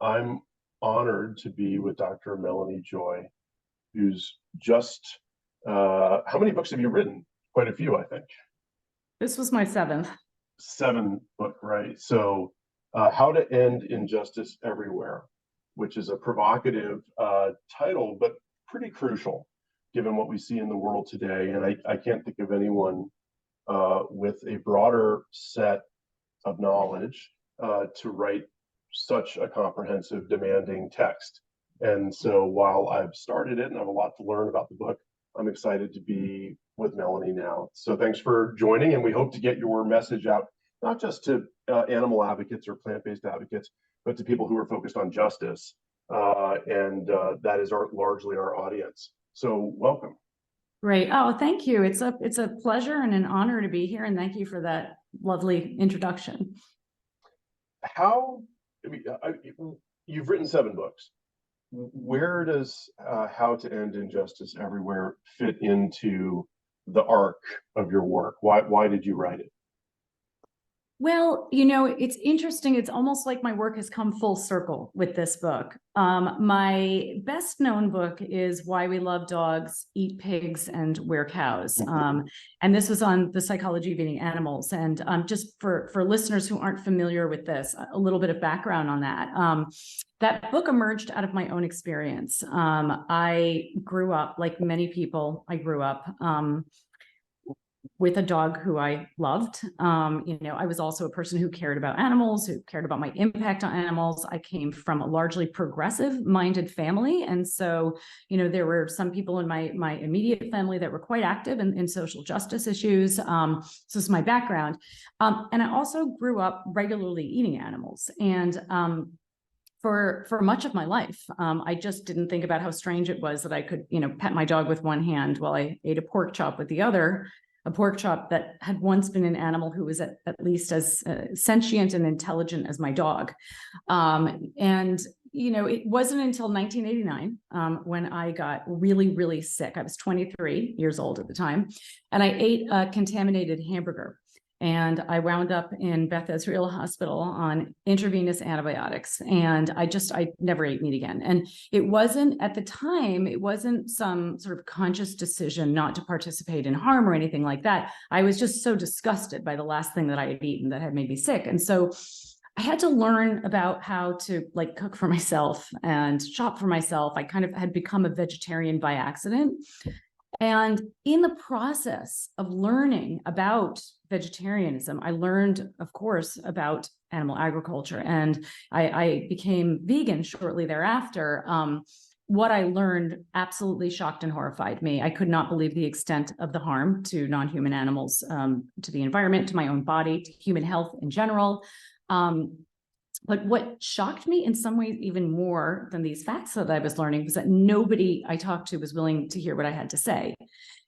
I'm honored to be with Dr. Melanie Joy, who's just, how many books have you written? Quite a few, I think. This was my seventh. 7 book, right? So, How to End Injustice Everywhere, which is a provocative title, but pretty crucial given what we see in the world today. And I can't think of anyone with a broader set of knowledge to write such a comprehensive, demanding text. And so while I've started it and I have a lot to learn about the book, I'm excited to be with Melanie now. So thanks for joining, and we hope to get your message out, not just to animal advocates or plant-based advocates, but to people who are focused on justice. And that is largely our audience. So welcome. Great. Oh, thank you. It's a pleasure and an honor to be here, and thank you for that lovely introduction. You've written 7 books. Where does How to End Injustice Everywhere fit into the arc of your work? Why did you write it? Well, it's interesting. It's almost like my work has come full circle with this book. My best known book is Why We Love Dogs, Eat Pigs, and Wear Cows. And this was on the psychology of eating animals. And just for listeners who aren't familiar with this, a little bit of background on that. That book emerged out of my own experience. I grew up, like many people, with a dog who I loved. I was also a person who cared about animals, who cared about my impact on animals. I came from a largely progressive-minded family. And so, there were some people in my immediate family that were quite active in social justice issues. So this is my background. And I also grew up regularly eating animals. And for much of my life, I just didn't think about how strange it was that I could, pet my dog with one hand while I ate a pork chop with the other. A pork chop that had once been an animal who was at least as sentient and intelligent as my dog. It wasn't until 1989 when I got really, really sick. I was 23 years old at the time, and I ate a contaminated hamburger. And I wound up in Beth Israel Hospital on intravenous antibiotics. And I never ate meat again. And it wasn't, at the time, it wasn't some sort of conscious decision not to participate in harm or anything like that. I was just so disgusted by the last thing that I had eaten that had made me sick. And so I had to learn about how to cook for myself and shop for myself. I kind of had become a vegetarian by accident. And in the process of learning about vegetarianism, I learned, of course, about animal agriculture, and I became vegan shortly thereafter. What I learned absolutely shocked and horrified me. I could not believe the extent of the harm to non-human animals, to the environment, to my own body, to human health in general. But what shocked me in some ways even more than these facts that I was learning was that nobody I talked to was willing to hear what I had to say.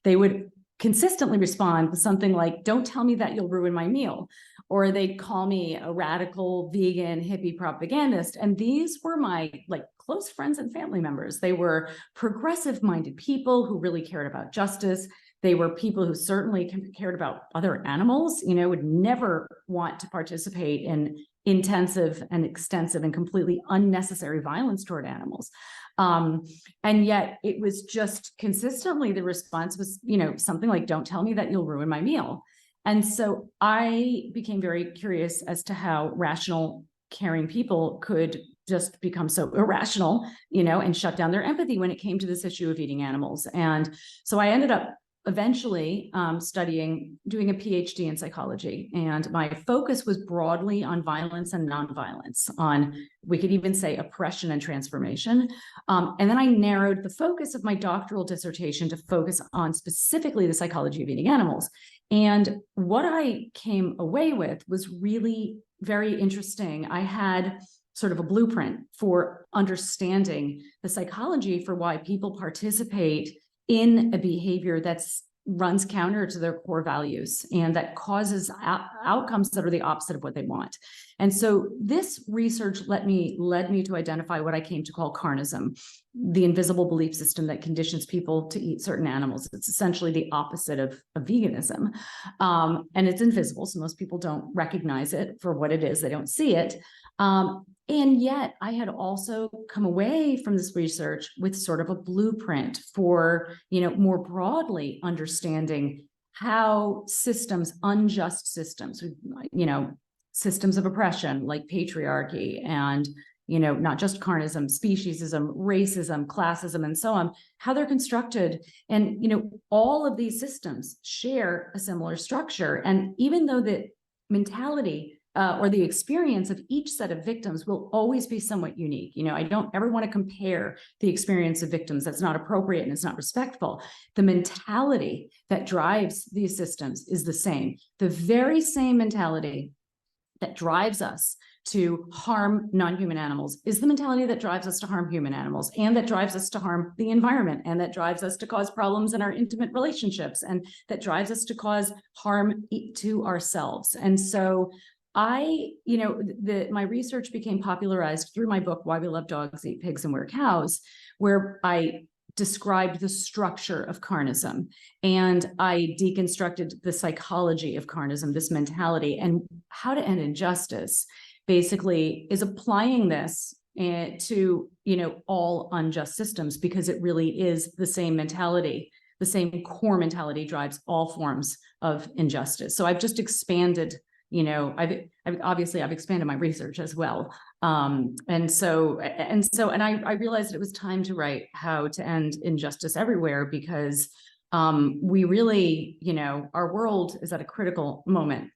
They would consistently respond with something like, "Don't tell me that you'll ruin my meal." Or they'd call me a radical vegan hippie propagandist. And these were my close friends and family members. They were progressive-minded people who really cared about justice. They were people who certainly cared about other animals, would never want to participate in intensive and extensive and completely unnecessary violence toward animals. And yet it was just consistently the response was, something like, "Don't tell me that you'll ruin my meal." And so I became very curious as to how rational, caring people could just become so irrational, and shut down their empathy when it came to this issue of eating animals. And so I ended up eventually doing a PhD in psychology. And my focus was broadly on violence and nonviolence, on, we could even say, oppression and transformation. And then I narrowed the focus of my doctoral dissertation to focus on specifically the psychology of eating animals. And what I came away with was really very interesting. I had sort of a blueprint for understanding the psychology for why people participate in a behavior that's runs counter to their core values and that causes outcomes that are the opposite of what they want. And so this research led me to identify what I came to call carnism, the invisible belief system that conditions people to eat certain animals. It's essentially the opposite of veganism. And it's invisible, so most people don't recognize it for what it is. They don't see it. And yet I had also come away from this research with sort of a blueprint for, more broadly understanding how systems, unjust systems, systems of oppression like patriarchy and, not just carnism, speciesism, racism, classism, and so on, how they're constructed. And, all of these systems share a similar structure. And even though the mentality or the experience of each set of victims will always be somewhat unique. I don't ever want to compare the experience of victims. That's not appropriate and it's not respectful. The mentality that drives these systems is the same. The very same mentality that drives us to harm non-human animals is the mentality that drives us to harm human animals, and that drives us to harm the environment, and that drives us to cause problems in our intimate relationships, and that drives us to cause harm to ourselves. And so my research became popularized through my book, Why We Love Dogs, Eat Pigs, and Wear Cows, where I described the structure of carnism, and I deconstructed the psychology of carnism, this mentality, and how to end injustice basically is applying this to, all unjust systems, because it really is the same mentality. The same core mentality drives all forms of injustice. So I've just expanded, I've expanded my research as well. And I realized it was time to write How to End Injustice Everywhere, because we really, our world is at a critical moment.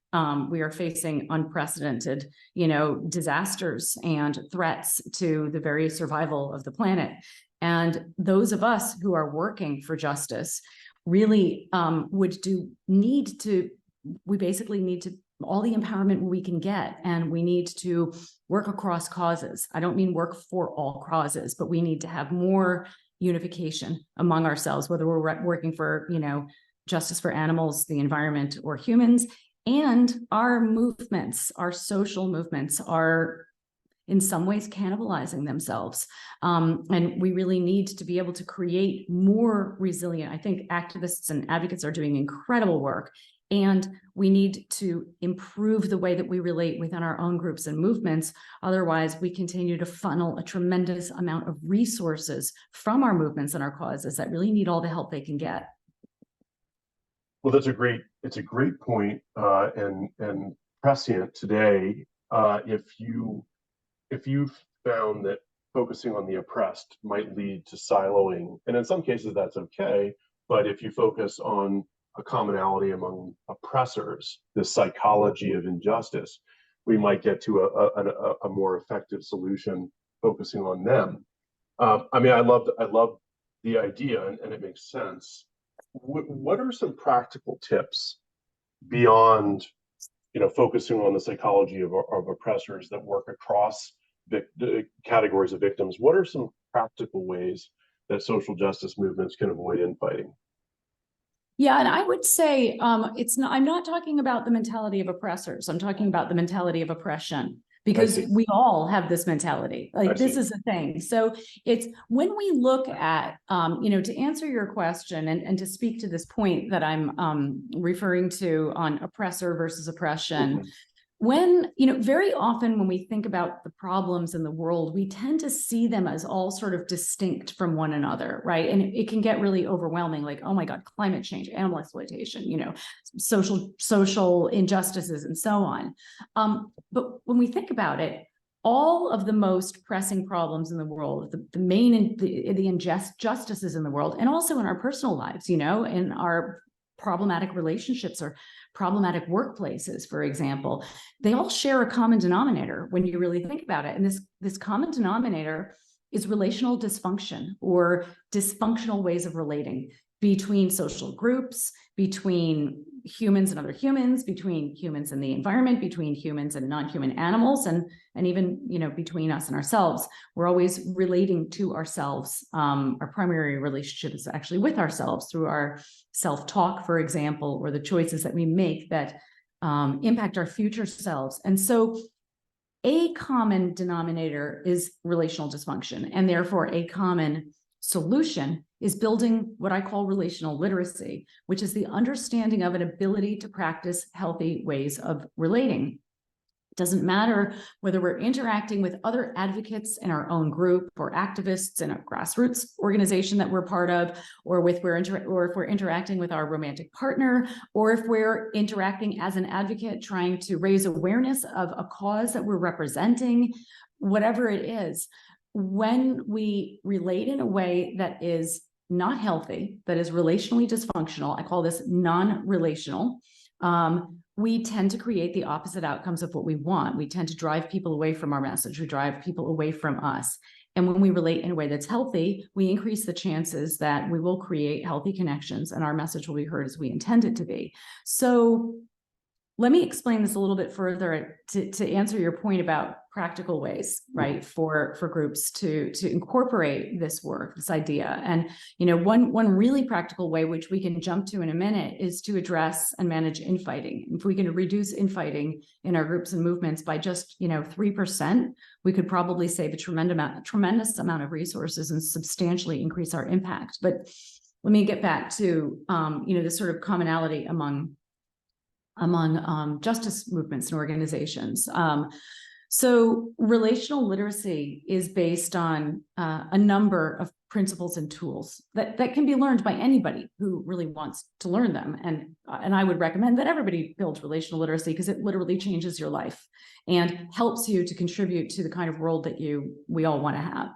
We are facing unprecedented, disasters and threats to the very survival of the planet. And those of us who are working for justice really we basically need to all the empowerment we can get, and we need to work across causes. I don't mean work for all causes, but we need to have more unification among ourselves, whether we're working for, justice for animals, the environment, or humans. And our movements, our social movements, are in some ways cannibalizing themselves. And we really need to be able to create more resilient. I think activists and advocates are doing incredible work. And we need to improve the way that we relate within our own groups and movements. Otherwise, we continue to funnel a tremendous amount of resources from our movements and our causes that really need all the help they can get. Well, it's a great point, and prescient today. If you found that focusing on the oppressed might lead to siloing, and in some cases that's okay, but if you focus on a commonality among oppressors, the psychology of injustice, we might get to a more effective solution focusing on them. I love the idea, and it makes sense. What are some practical tips beyond, focusing on the psychology of oppressors that work across the categories of victims? What are some practical ways that social justice movements can avoid infighting? Yeah, and I would say I'm not talking about the mentality of oppressors. I'm talking about the mentality of oppression, because we all have this mentality. Like, this is the thing. So it's when we look at, to answer your question and to speak to this point that I'm referring to on oppressor versus oppression. Mm-hmm. When, very often when we think about the problems in the world, we tend to see them as all sort of distinct from one another, right? And it can get really overwhelming, like, oh my God, climate change, animal exploitation, social injustices, and so on. But when we think about it, all of the most pressing problems in the world, the main injustices in the world, and also in our personal lives, in our problematic relationships or problematic workplaces, for example, they all share a common denominator when you really think about it. And this common denominator is relational dysfunction, or dysfunctional ways of relating between social groups, between humans and other humans, between humans and the environment, between humans and non-human animals, and even, between us and ourselves. We're always relating to ourselves. Our primary relationship is actually with ourselves through our self-talk, for example, or the choices that we make that impact our future selves. And so a common denominator is relational dysfunction, and therefore a common solution is building what I call relational literacy, which is the understanding of an ability to practice healthy ways of relating. Doesn't matter whether we're interacting with other advocates in our own group or activists in a grassroots organization that we're part of, or if we're interacting with our romantic partner, or if we're interacting as an advocate trying to raise awareness of a cause that we're representing, whatever it is. When we relate in a way that is not healthy, that is relationally dysfunctional, I call this non-relational, we tend to create the opposite outcomes of what we want. We tend to drive people away from our message. We drive people away from us. And when we relate in a way that's healthy, we increase the chances that we will create healthy connections and our message will be heard as we intend it to be. So let me explain this a little bit further to answer your point about practical ways, right, for groups to incorporate this work, this idea. And one really practical way, which we can jump to in a minute, is to address and manage infighting. If we can reduce infighting in our groups and movements by just 3%, we could probably save a tremendous amount of resources and substantially increase our impact. But let me get back to this sort of commonality among justice movements and organizations. So relational literacy is based on a number of principles and tools that can be learned by anybody who really wants to learn them. And I would recommend that everybody builds relational literacy because it literally changes your life and helps you to contribute to the kind of world that we all want to have.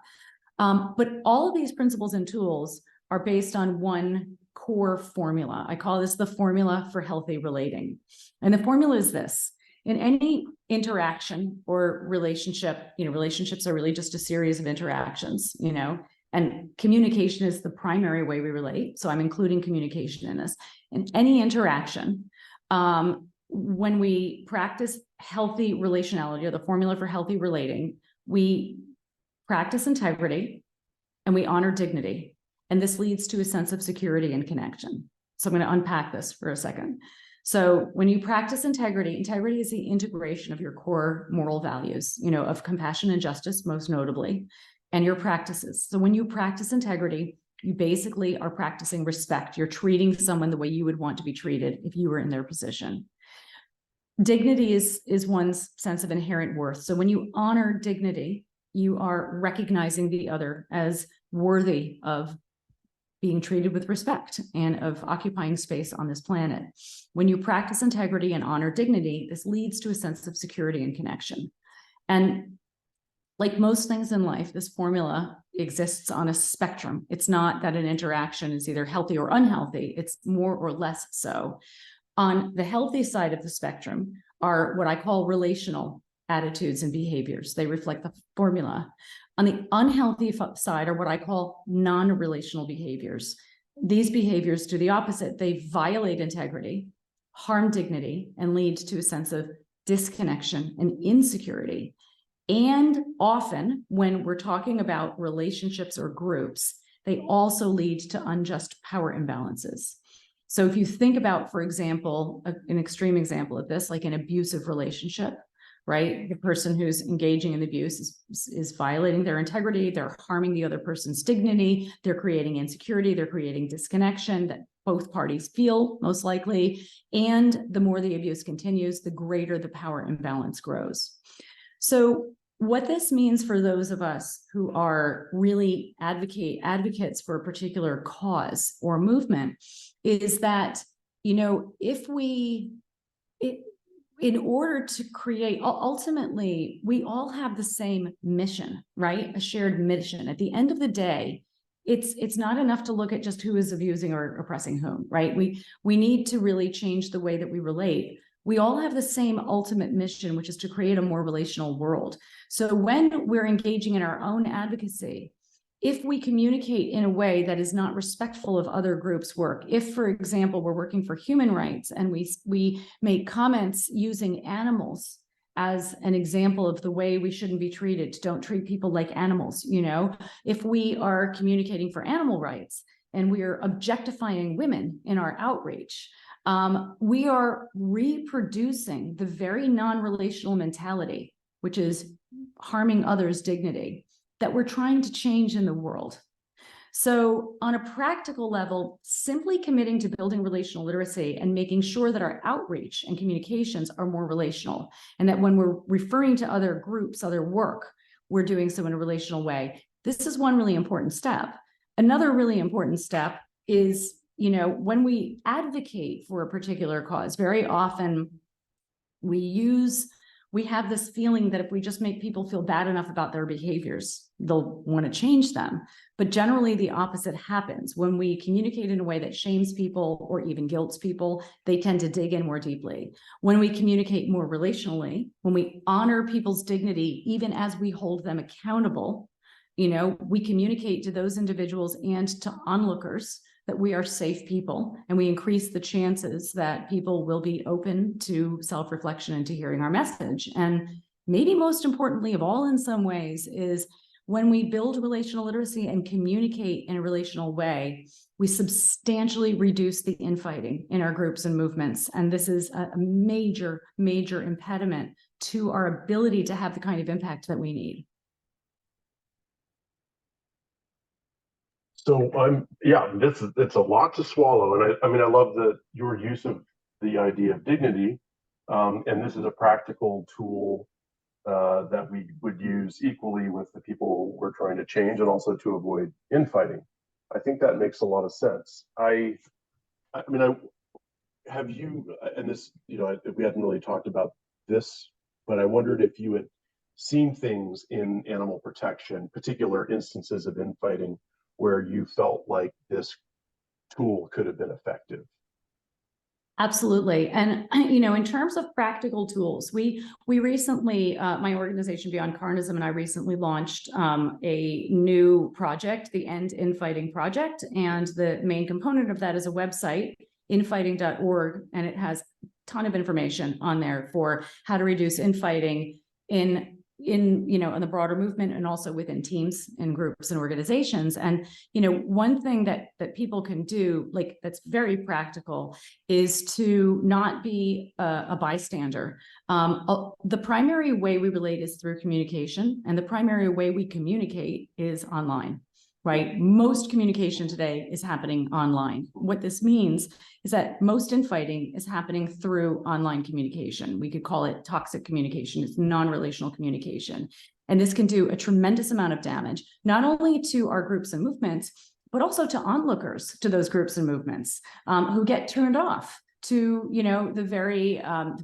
But all of these principles and tools are based on one core formula. I call this the formula for healthy relating. And the formula is this: in any interaction or relationship, relationships are really just a series of interactions, and communication is the primary way we relate. So I'm including communication in this. In any interaction, when we practice healthy relationality, or the formula for healthy relating, we practice integrity and we honor dignity. And this leads to a sense of security and connection. So I'm going to unpack this for a second. So when you practice integrity, integrity is the integration of your core moral values, of compassion and justice, most notably, and your practices. So when you practice integrity, you basically are practicing respect. You're treating someone the way you would want to be treated if you were in their position. Dignity is one's sense of inherent worth. So when you honor dignity, you are recognizing the other as worthy of being treated with respect and of occupying space on this planet. When you practice integrity and honor dignity, this leads to a sense of security and connection. And like most things in life, this formula exists on a spectrum. It's not that an interaction is either healthy or unhealthy. It's more or less so. On the healthy side of the spectrum are what I call relational attitudes and behaviors. They reflect the formula. On the unhealthy side are what I call non-relational behaviors. These behaviors do the opposite. They violate integrity, harm dignity, and lead to a sense of disconnection and insecurity. And often, when we're talking about relationships or groups, they also lead to unjust power imbalances. So if you think about, for example, an extreme example of this, like an abusive relationship, right? The person who's engaging in abuse is violating their integrity. They're harming the other person's dignity. They're creating insecurity. They're creating disconnection that both parties feel, most likely. And the more the abuse continues, the greater the power imbalance grows. So what this means for those of us who are really advocates for a particular cause or movement is that, in order to create, ultimately, we all have the same mission, right? A shared mission. At the end of the day, it's not enough to look at just who is abusing or oppressing whom, right? We need to really change the way that we relate. We all have the same ultimate mission, which is to create a more relational world. So when we're engaging in our own advocacy, if we communicate in a way that is not respectful of other groups' work, if, for example, we're working for human rights and we make comments using animals as an example of the way we shouldn't be treated, don't treat people like animals, if we are communicating for animal rights and we are objectifying women in our outreach, we are reproducing the very non-relational mentality, which is harming others' dignity, that we're trying to change in the world. So on a practical level, simply committing to building relational literacy and making sure that our outreach and communications are more relational, and that when we're referring to other groups, other work, we're doing so in a relational way. This is one really important step. Another really important step is, when we advocate for a particular cause, very often we have this feeling that if we just make people feel bad enough about their behaviors, they'll want to change them. But generally the opposite happens. When we communicate in a way that shames people or even guilts people, they tend to dig in more deeply. When we communicate more relationally, when we honor people's dignity, even as we hold them accountable, we communicate to those individuals and to onlookers that we are safe people, and we increase the chances that people will be open to self-reflection and to hearing our message. And maybe most importantly of all, in some ways, is when we build relational literacy and communicate in a relational way, we substantially reduce the infighting in our groups and movements. And this is a major, major impediment to our ability to have the kind of impact that we need. So it's a lot to swallow. And I love your use of the idea of dignity. And this is a practical tool that we would use equally with the people we're trying to change, and also to avoid infighting. I think that makes a lot of sense. Have you, and this, we hadn't really talked about this, but I wondered if you had seen things in animal protection, particular instances of infighting, where you felt like this tool could have been effective. Absolutely. And, in terms of practical tools, we recently, my organization Beyond Carnism and I recently launched a new project, the End Infighting Project. And the main component of that is a website, infighting.org, and it has a ton of information on there for how to reduce infighting in the broader movement, and also within teams and groups and organizations. And, one thing that people can do, like, that's very practical, is to not be a bystander. The primary way we relate is through communication, and the primary way we communicate is online. Right? Most communication today is happening online. What this means is that most infighting is happening through online communication. We could call it toxic communication. It's non-relational communication. And this can do a tremendous amount of damage, not only to our groups and movements, but also to onlookers to those groups and movements who get turned off to, the very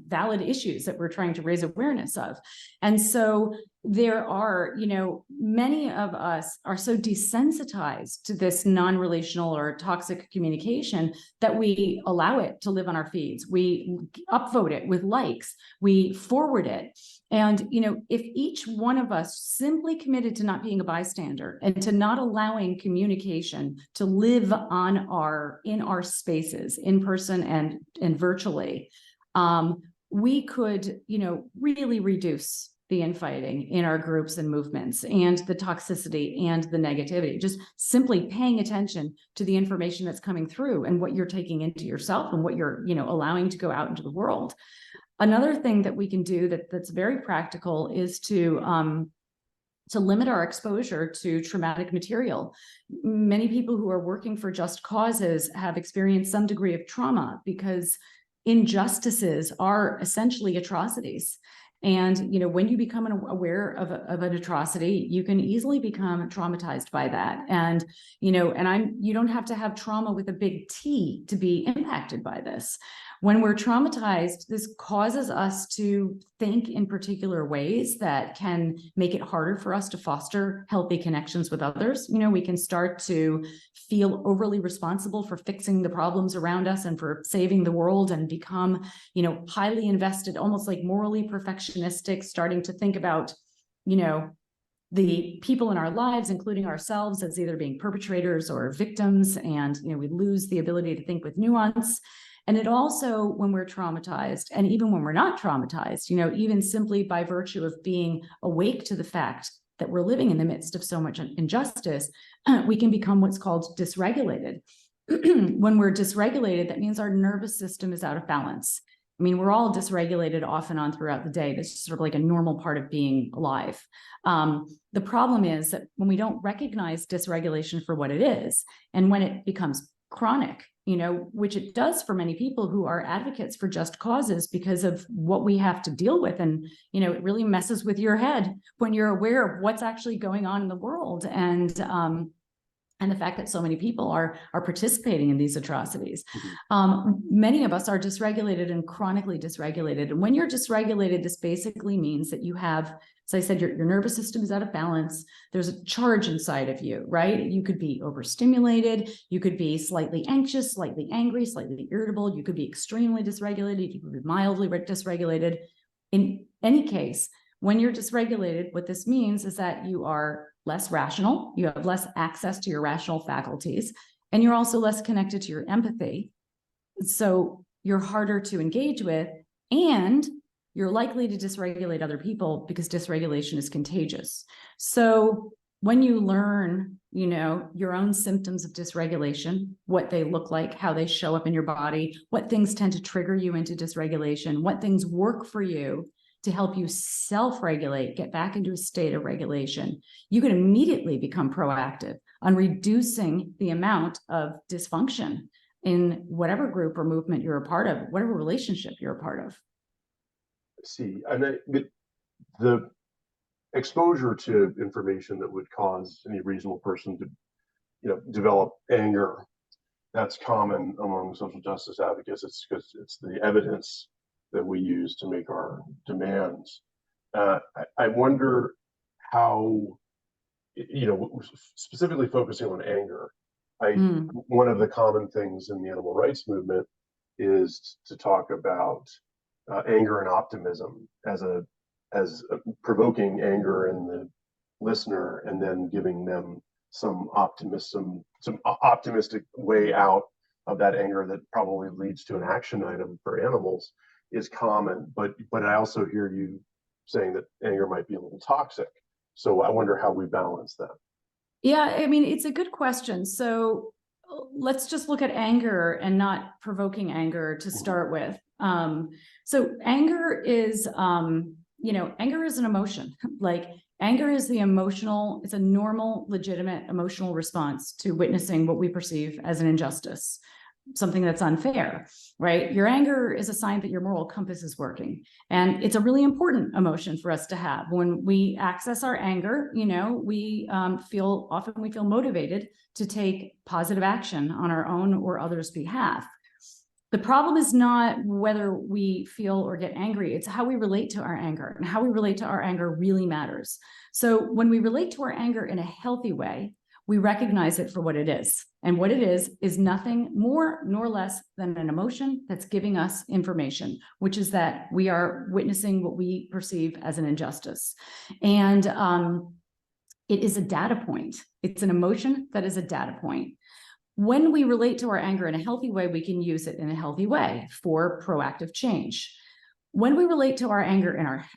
valid issues that we're trying to raise awareness of. And so there are, many of us are so desensitized to this non-relational or toxic communication that we allow it to live on our feeds. We upvote it with likes, we forward it. And, if each one of us simply committed to not being a bystander and to not allowing communication to live in our spaces, in person and virtually, we could, really reduce the infighting in our groups and movements, and the toxicity and the negativity. Just simply paying attention to the information that's coming through and what you're taking into yourself and what you're, allowing to go out into the world. Another thing that we can do that's very practical is to limit our exposure to traumatic material. Many people who are working for just causes have experienced some degree of trauma, because injustices are essentially atrocities. And, when you become aware of an atrocity, you can easily become traumatized by that. And, you don't have to have trauma with a big T to be impacted by this. When we're traumatized, this causes us to think in particular ways that can make it harder for us to foster healthy connections with others. We can start to feel overly responsible for fixing the problems around us and for saving the world, and become, highly invested, almost like morally perfectionistic, starting to think about, the people in our lives, including ourselves, as either being perpetrators or victims. And, we lose the ability to think with nuance. And it also, when we're traumatized, and even when we're not traumatized, even simply by virtue of being awake to the fact that we're living in the midst of so much injustice, we can become what's called dysregulated. When we're dysregulated, that means our nervous system is out of balance. I mean, we're all dysregulated off and on throughout the day. That's just sort of like a normal part of being alive. The problem is that when we don't recognize dysregulation for what it is, and when it becomes chronic, which it does for many people who are advocates for just causes because of what we have to deal with. And, it really messes with your head when you're aware of what's actually going on in the world. And the fact that so many people are participating in these atrocities. Many of us are dysregulated and chronically dysregulated. And when you're dysregulated, this basically means that you have, as I said, your nervous system is out of balance. There's a charge inside of you, right? You could be overstimulated. You could be slightly anxious, slightly angry, slightly irritable. You could be extremely dysregulated. You could be mildly dysregulated. In any case, when you're dysregulated, what this means is that you are less rational, you have less access to your rational faculties, and you're also less connected to your empathy. So you're harder to engage with, and you're likely to dysregulate other people because dysregulation is contagious. So when you learn, your own symptoms of dysregulation, what they look like, how they show up in your body, what things tend to trigger you into dysregulation, what things work for you to help you self-regulate, get back into a state of regulation, you can immediately become proactive on reducing the amount of dysfunction in whatever group or movement you're a part of, whatever relationship you're a part of. See, and the exposure to information that would cause any reasonable person to, develop anger, that's common among social justice advocates. It's because it's the evidence that we use to make our demands. I wonder how, specifically focusing on anger, one of the common things in the animal rights movement is to talk about anger and optimism as provoking anger in the listener and then giving them some optimistic way out of that anger that probably leads to an action item for animals is common. But I also hear you saying that anger might be a little toxic. So I wonder how we balance that. Yeah, I mean, it's a good question. So let's just look at anger and not provoking anger to start with. So anger is, anger is an emotion. Like anger is it's a normal, legitimate emotional response to witnessing what we perceive as an injustice, something that's unfair, right? Your anger is a sign that your moral compass is working. And it's a really important emotion for us to have. When we access our anger, we feel motivated to take positive action on our own or others' behalf. The problem is not whether we feel or get angry, it's how we relate to our anger, and how we relate to our anger really matters. So when we relate to our anger in a healthy way, we recognize it for what it is. And what it is nothing more nor less than an emotion that's giving us information, which is that we are witnessing what we perceive as an injustice. And it is a data point. It's an emotion that is a data point. When we relate to our anger in a healthy way, we can use it in a healthy way for proactive change. When we relate to our anger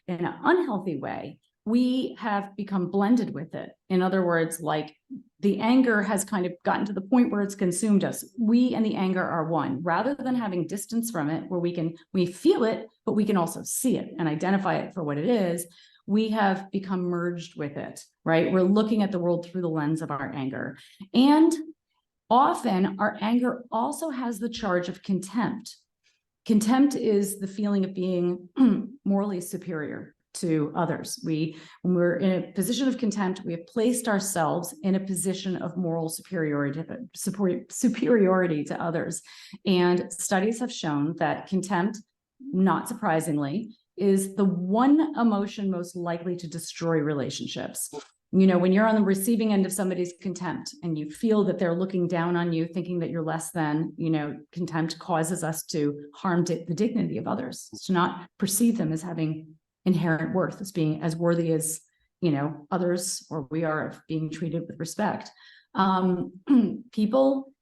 in an unhealthy way, we have become blended with it. In other words, like the anger has kind of gotten to the point where it's consumed us. We and the anger are one, rather than having distance from it where we feel it, but we can also see it and identify it for what it is. We have become merged with it, right? We're looking at the world through the lens of our anger. And often our anger also has the charge of contempt. Contempt is the feeling of being morally superior to others. When we're in a position of contempt, we have placed ourselves in a position of moral superiority to others. And studies have shown that contempt, not surprisingly, is the one emotion most likely to destroy relationships. When you're on the receiving end of somebody's contempt and you feel that they're looking down on you, thinking that you're less than, contempt causes us to harm the dignity of others, to not perceive them as having inherent worth, as being as worthy as, others or we are of being treated with respect.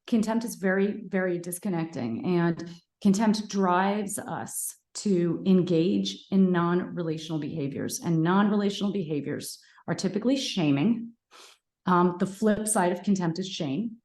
Contempt is very, very disconnecting, and contempt drives us to engage in non-relational behaviors, and non-relational behaviors are typically shaming. The flip side of contempt is shame.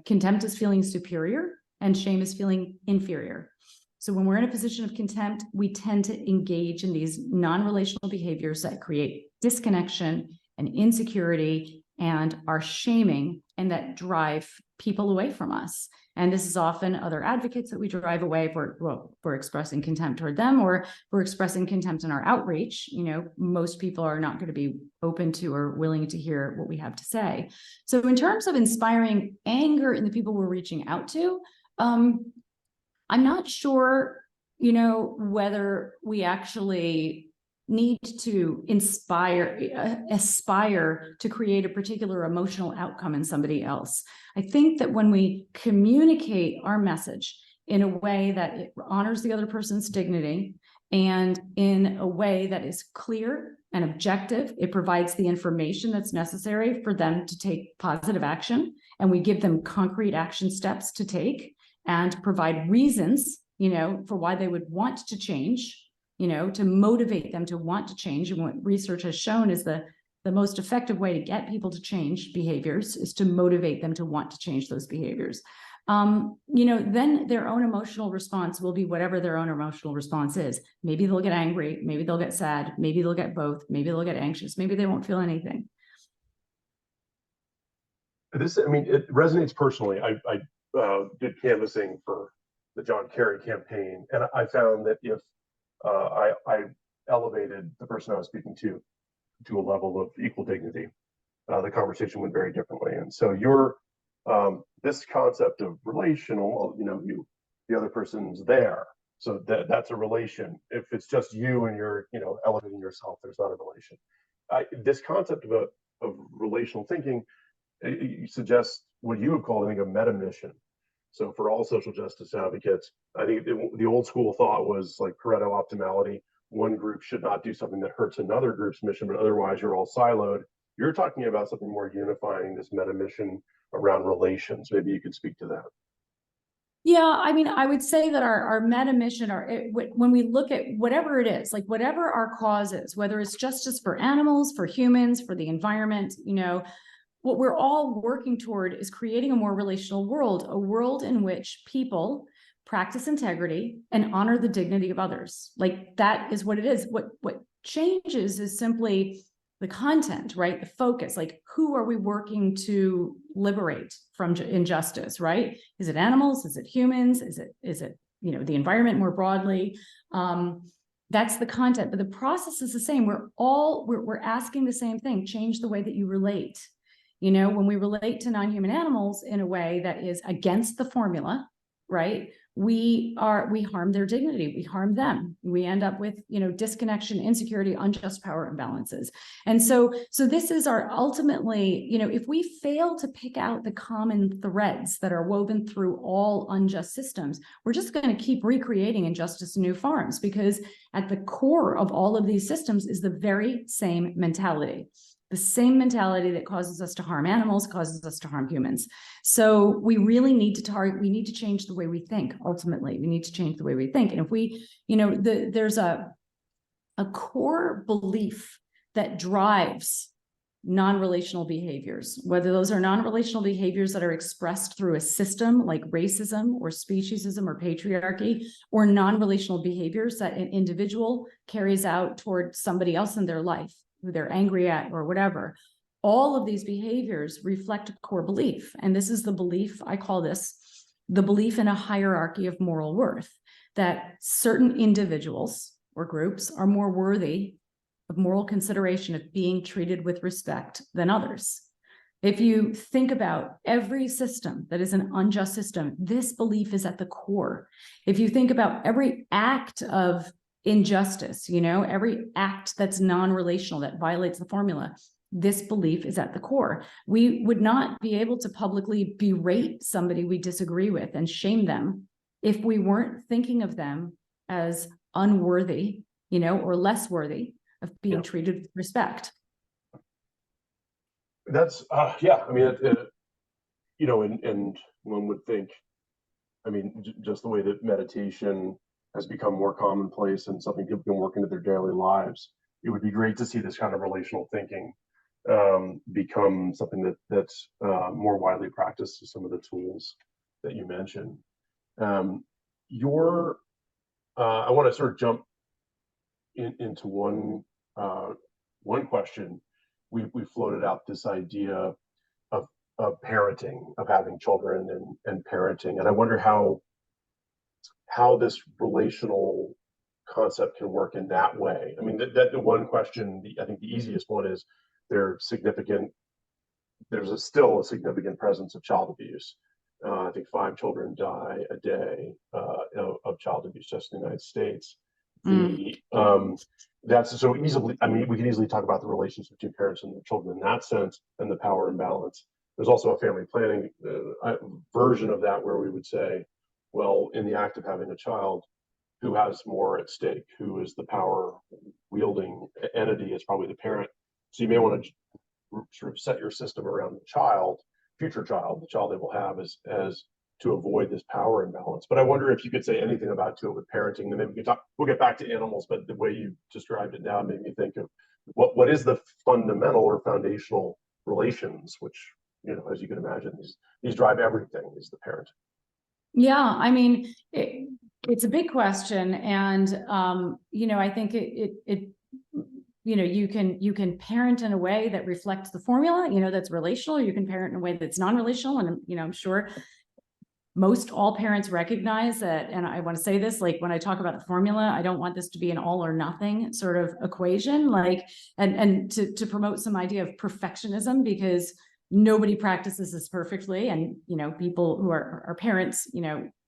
Contempt is feeling superior and shame is feeling inferior. So when we're in a position of contempt, we tend to engage in these non-relational behaviors that create disconnection and insecurity and are shaming, and that drive people away from us. And this is often other advocates that we drive away for expressing contempt toward them, or we're expressing contempt in our outreach. You know, most people are not going to be open to or willing to hear what we have to say. So in terms of inspiring anger in the people we're reaching out to, I'm not sure, you know, whether we actually need to aspire to create a particular emotional outcome in somebody else. I think that when we communicate our message in a way that it honors the other person's dignity and in a way that is clear and objective, it provides the information that's necessary for them to take positive action, and we give them concrete action steps to take and provide reasons, you know, for why they would want to change, you know, to motivate them to want to change. And what research has shown is the most effective way to get people to change behaviors is to motivate them to want to change those behaviors. You know, then their own emotional response will be whatever their own emotional response is. Maybe they'll get angry, maybe they'll get sad, maybe they'll get both, maybe they'll get anxious, maybe they won't feel anything. This, I mean, it resonates personally. I did canvassing for the John Kerry campaign, and I found that if I elevated the person I was speaking to a level of equal dignity, the conversation went very differently. And so your this concept of relational, you know, the other person's there, so that's a relation. If it's just you and you're, you know, elevating yourself, there's not a relation. This concept of relational thinking, you suggest what you would call, I think, a meta mission. So for all social justice advocates, I think the old school thought was like Pareto optimality. One group should not do something that hurts another group's mission, but otherwise you're all siloed. You're talking about something more unifying, this meta mission around relations. Maybe you could speak to that. Yeah, I mean, I would say that our meta mission, when we look at whatever it is, like whatever our cause is, whether it's justice for animals, for humans, for the environment, you know, what we're all working toward is creating a more relational world, a world in which people practice integrity and honor the dignity of others. Like that is what it is. What changes is simply the content, right? The focus, like who are we working to liberate from injustice, right? Is it animals? Is it humans? Is it, you know, the environment more broadly? That's the content, but the process is the same. We're asking the same thing: change the way that you relate. You know, when we relate to non-human animals in a way that is against the formula, right? We harm their dignity, we harm them. We end up with, you know, disconnection, insecurity, unjust power imbalances. And so this is our ultimately, you know, if we fail to pick out the common threads that are woven through all unjust systems, we're just going to keep recreating injustice in new forms, because at the core of all of these systems is the very same mentality. The same mentality that causes us to harm animals causes us to harm humans. So we really need to we need to change the way we think. Ultimately, we need to change the way we think. And if we, you know, there's a core belief that drives non-relational behaviors, whether those are non-relational behaviors that are expressed through a system like racism or speciesism or patriarchy, or non-relational behaviors that an individual carries out toward somebody else in their life, who they're angry at or whatever. All of these behaviors reflect a core belief. And this is the belief, I call this the belief in a hierarchy of moral worth, that certain individuals or groups are more worthy of moral consideration, of being treated with respect, than others. If you think about every system that is an unjust system, this belief is at the core. If you think about every act of injustice, you know, every act that's non-relational, that violates the formula, this belief is at the core. We would not be able to publicly berate somebody we disagree with and shame them if we weren't thinking of them as unworthy, you know, or less worthy of being treated with respect. That's yeah, I mean, you know, and one would think, I mean, just the way that meditation has become more commonplace and something people can work into their daily lives, it would be great to see this kind of relational thinking become something that's more widely practiced with some of the tools that you mentioned. Your I want to sort of jump into one question. We floated out this idea of parenting, of having children and parenting, and I wonder how this relational concept can work in that way. I mean, that the one question, I think the easiest one is there's still a significant presence of child abuse. I think 5 children die a day of child abuse just in the United States. Mm. That's so easily. I mean, we can easily talk about the relations between parents and their children in that sense, and the power imbalance. There's also a family planning version of that where we would say, well, in the act of having a child, who has more at stake? Who is the power wielding entity? Is probably the parent. So you may want to sort of set your system around the child, future child, the child they will have, as to avoid this power imbalance. But I wonder if you could say anything about to it with parenting. And maybe we can talk. We'll get back to animals, but the way you described it now made me think of what is the fundamental or foundational relations, which, as you can imagine, these drive everything. Is the parent? Yeah, I mean, it's a big question, and I think you can parent in a way that reflects the formula, that's relational. You can parent in a way that's non-relational, and I'm sure most all parents recognize that. And I want to say this, like when I talk about the formula, I don't want this to be an all or nothing sort of equation, like and to promote some idea of perfectionism, because nobody practices this perfectly. And people who are parents,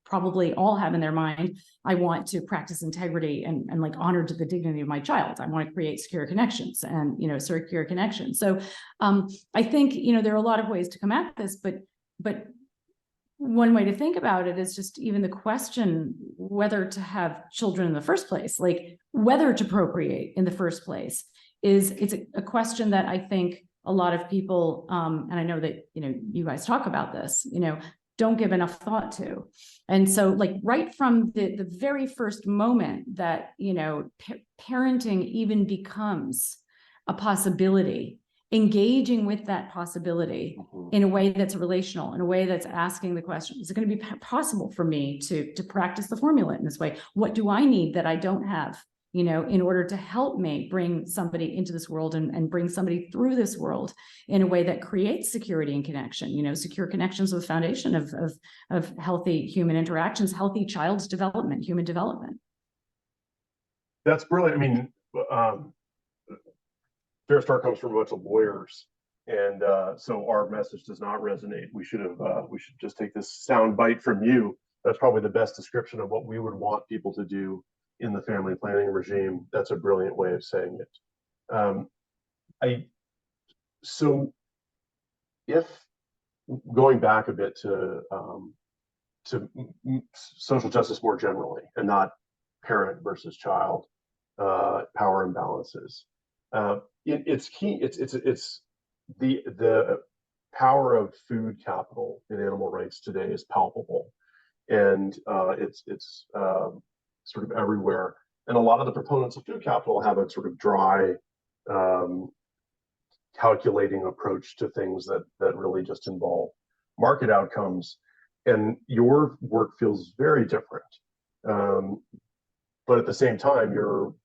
probably all have in their mind, I want to practice integrity and like honor to the dignity of my child. I want to create secure connections and secure connections. So I think there are a lot of ways to come at this, but one way to think about it is just even the question whether to have children in the first place, like whether to procreate in the first place, it's a question that I think a lot of people, and I know that you guys talk about this, don't give enough thought to. And so like right from the very first moment that parenting even becomes a possibility, engaging with that possibility in a way that's relational, in a way that's asking the question, is it going to be possible for me to practice the formula in this way? What do I need that I don't have, in order to help me bring somebody into this world and bring somebody through this world in a way that creates security and connection, secure connections with foundation of healthy human interactions, healthy child's development, human development. That's brilliant. I mean, Fair Start comes from a bunch of lawyers, and so our message does not resonate. We should just take this sound bite from you. That's probably the best description of what we would want people to do in the family planning regime. That's a brilliant way of saying it. So if going back a bit to social justice more generally, and not parent versus child power imbalances. It's key. It's the power of food capital in animal rights today is palpable, and it's sort of everywhere. And a lot of the proponents of food capital have a sort of dry, calculating approach to things that really just involve market outcomes. And your work feels very different. But at the same time, you're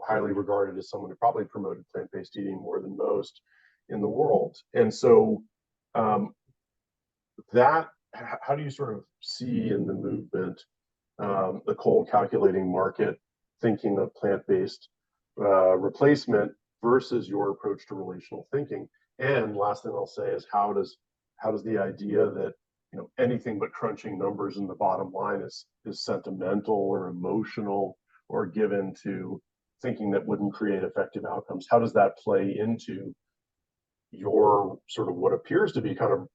highly regarded as someone who probably promoted plant-based eating more than most in the world. And so how do you sort of see in the movement the cold calculating market thinking of plant-based replacement versus your approach to relational thinking? And last thing I'll say is how does the idea that anything but crunching numbers in the bottom line is sentimental or emotional or given to thinking that wouldn't create effective outcomes, how does that play into your sort of what appears to be kind of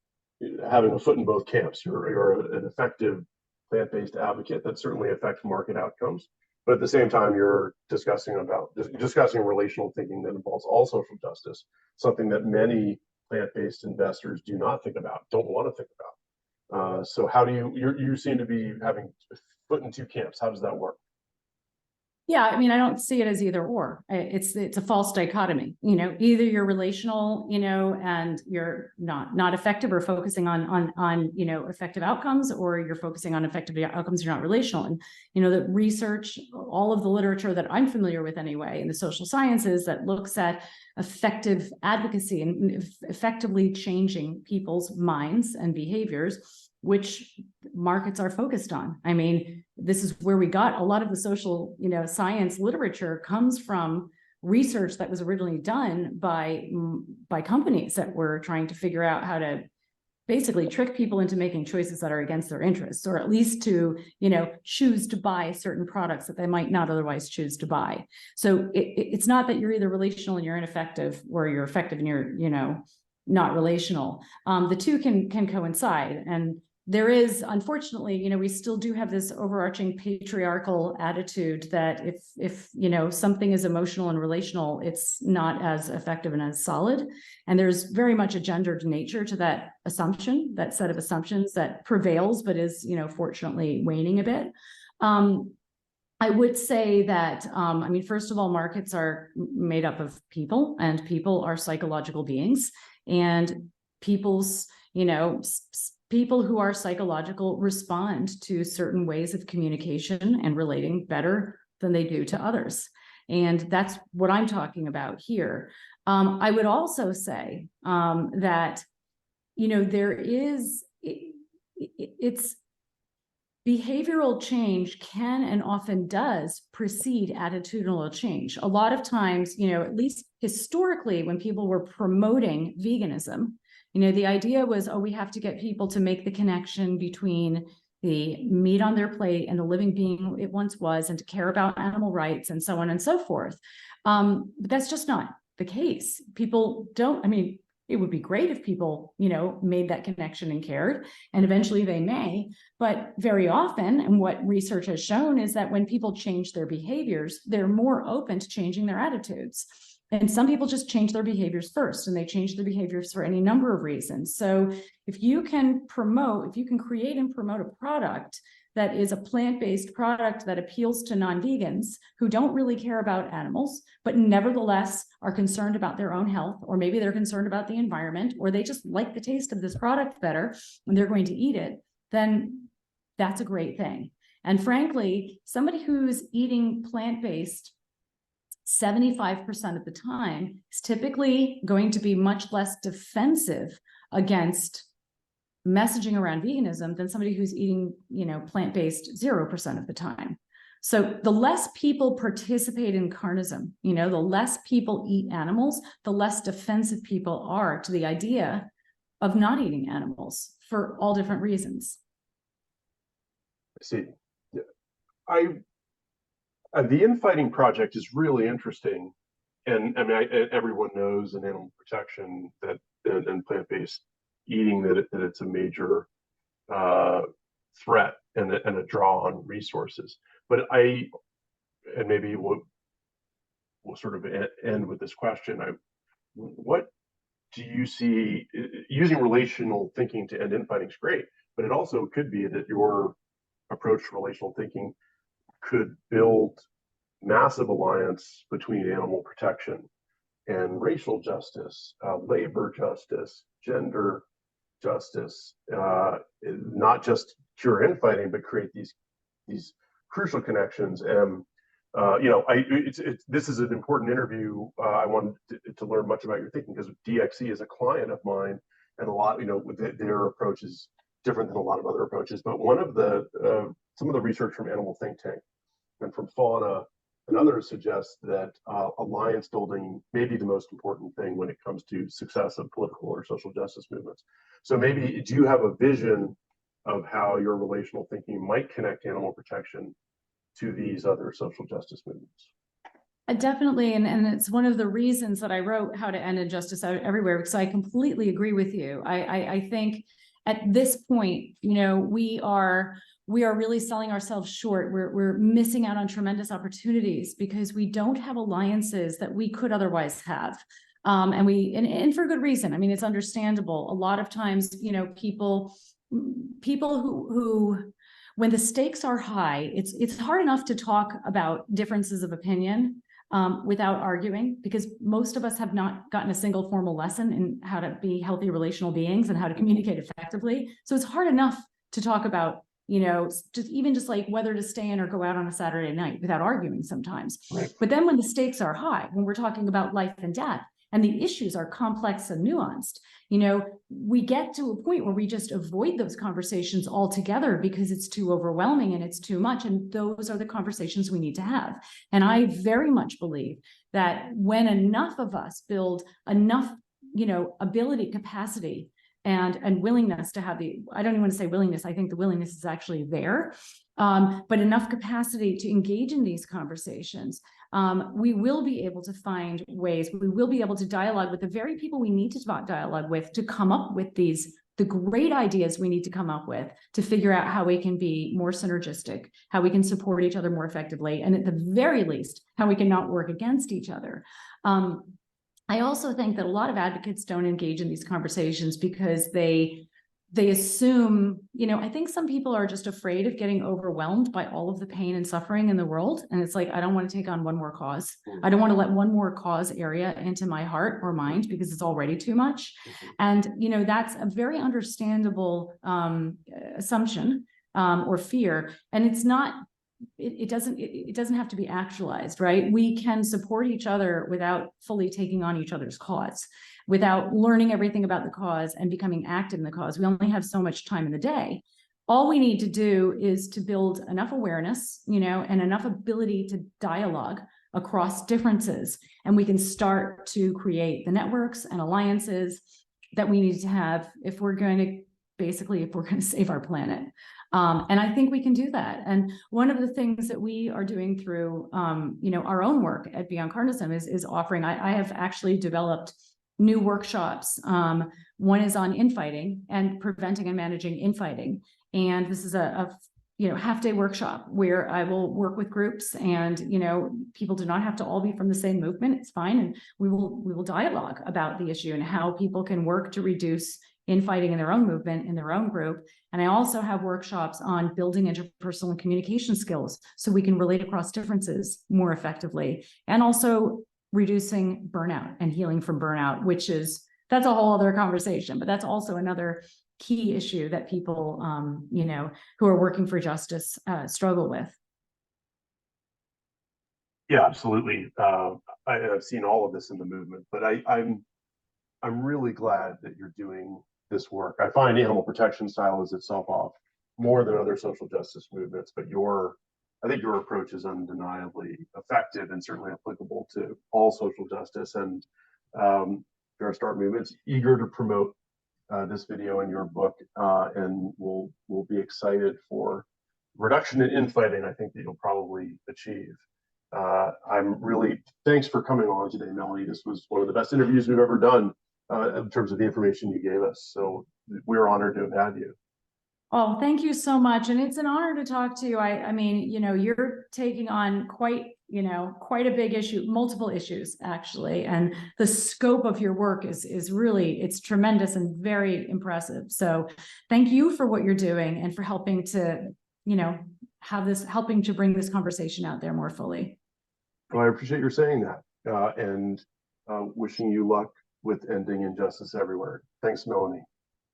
having a foot in both camps? You're an effective plant-based advocate that certainly affects market outcomes, but at the same time you're discussing relational thinking that involves all social justice, something that many plant-based investors do not think about, don't want to think about. So how do you seem to be having foot in two camps? How does that work? Yeah, I mean, I don't see it as either or. It's a false dichotomy. You know, either you're relational, you know, and you're not effective or focusing on you know, effective outcomes, or you're focusing on effective outcomes, you're not relational. And you know, the research, all of the literature that I'm familiar with anyway in the social sciences that looks at effective advocacy and effectively changing people's minds and behaviors, which markets are focused on. I mean, this is where we got a lot of the social, you know, science literature comes from research that was originally done by companies that were trying to figure out how to basically trick people into making choices that are against their interests, or at least to, you know, choose to buy certain products that they might not otherwise choose to buy. So it's not that you're either relational and you're ineffective, or you're effective and you're, you know, not relational. The two can coincide. And there is, unfortunately, you know, we still do have this overarching patriarchal attitude that if you know, something is emotional and relational, it's not as effective and as solid. And there's very much a gendered nature to that assumption, that set of assumptions that prevails, but is, you know, fortunately waning a bit. I would say that, I mean, first of all, markets are made up of people, and people are psychological beings, and people's, you know, people who are psychological respond to certain ways of communication and relating better than they do to others. And that's what I'm talking about here. I would also say that, you know, there is, it's behavioral change can and often does precede attitudinal change. A lot of times, you know, at least historically, when people were promoting veganism, you know, the idea was, oh, we have to get people to make the connection between the meat on their plate and the living being it once was, and to care about animal rights and so on and so forth. But that's just not the case. People don't, I mean, it would be great if people, you know, made that connection and cared, and eventually they may, but very often, and what research has shown, is that when people change their behaviors, they're more open to changing their attitudes. And some people just change their behaviors first, and they change their behaviors for any number of reasons. So if you can create and promote a product that is a plant-based product that appeals to non-vegans who don't really care about animals, but nevertheless are concerned about their own health, or maybe they're concerned about the environment, or they just like the taste of this product better and they're going to eat it, then that's a great thing. And frankly, somebody who's eating plant-based 75% of the time is typically going to be much less defensive against messaging around veganism than somebody who's eating, you know, plant-based 0% of the time. So the less people participate in carnism, you know, the less people eat animals, the less defensive people are to the idea of not eating animals for all different reasons. I see. The infighting project is really interesting, and I mean, everyone knows in animal protection that and plant-based eating that it's a major threat and a draw on resources. But and maybe we'll sort of end with this question. What do you see using relational thinking to end infighting is great, but it also could be that your approach to relational thinking could build massive alliance between animal protection and racial justice, labor justice, gender justice, not just cure infighting, but create these crucial connections. And you know, this is an important interview. I wanted to learn much about your thinking, because DXE is a client of mine, and a lot, you know, their approach is different than a lot of other approaches. But one of the some of the research from Animal Think Tank and from Fauna and others suggest that alliance building may be the most important thing when it comes to success of political or social justice movements. So maybe, do you have a vision of how your relational thinking might connect animal protection to these other social justice movements? Definitely, and it's one of the reasons that I wrote How to End Injustice Everywhere, because I completely agree with you. I think at this point, you know, we are really selling ourselves short. We're missing out on tremendous opportunities because we don't have alliances that we could otherwise have. And for good reason. I mean, it's understandable. A lot of times, you know, people who when the stakes are high, it's hard enough to talk about differences of opinion without arguing, because most of us have not gotten a single formal lesson in how to be healthy relational beings and how to communicate effectively. So it's hard enough to talk about, just like whether to stay in or go out on a Saturday night without arguing sometimes. Right. But then when the stakes are high, when we're talking about life and death, and the issues are complex and nuanced, we get to a point where we just avoid those conversations altogether because it's too overwhelming and it's too much. And those are the conversations we need to have. And I very much believe that when enough of us build enough, ability, capacity, and willingness to have I don't even want to say willingness, I think the willingness is actually there, but enough capacity to engage in these conversations, we will be able to find ways, we will be able to dialogue with the very people we need to dialogue with to come up with the great ideas we need to come up with to figure out how we can be more synergistic, how we can support each other more effectively, and at the very least, how we can not work against each other. I also think that a lot of advocates don't engage in these conversations because they assume, I think some people are just afraid of getting overwhelmed by all of the pain and suffering in the world. And it's like, I don't want to take on one more cause. I don't want to let one more cause area into my heart or mind because it's already too much. And, that's a very understandable assumption or fear. And it's not, it doesn't have to be actualized, right? We can support each other without fully taking on each other's cause, without learning everything about the cause and becoming active in the cause. We only have so much time in the day. All we need to do is to build enough awareness, and enough ability to dialogue across differences. And we can start to create the networks and alliances that we need to have if we're going to save our planet. And I think we can do that. And one of the things that we are doing through, our own work at Beyond Carnism is offering, I have actually developed new workshops. One is on infighting and preventing and managing infighting. And this is a half-day workshop where I will work with groups, and, people do not have to all be from the same movement. It's fine. And we will dialogue about the issue and how people can work to reduce infighting in their own movement, in their own group. And I also have workshops on building interpersonal and communication skills so we can relate across differences more effectively, and also reducing burnout and healing from burnout, that's a whole other conversation, but that's also another key issue that people, who are working for justice struggle with. Yeah, absolutely. I've seen all of this in the movement, but I'm really glad that you're doing this work. I find animal protection silos itself off more than other social justice movements, but I think your approach is undeniably effective and certainly applicable to all social justice. And Fair Start Movement's eager to promote this video in your book, and we'll be excited for reduction in infighting. I think that you'll probably achieve. Thanks for coming on today, Melanie. This was one of the best interviews we've ever done in terms of the information you gave us. So we're honored to have had you. Oh, thank you so much. And it's an honor to talk to you. I mean, you're taking on quite a big issue, multiple issues actually. And the scope of your work is really, it's tremendous and very impressive. So thank you for what you're doing and for helping to, helping to bring this conversation out there more fully. Well, I appreciate your saying that, and wishing you luck with ending injustice everywhere. Thanks, Melanie.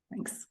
Thanks.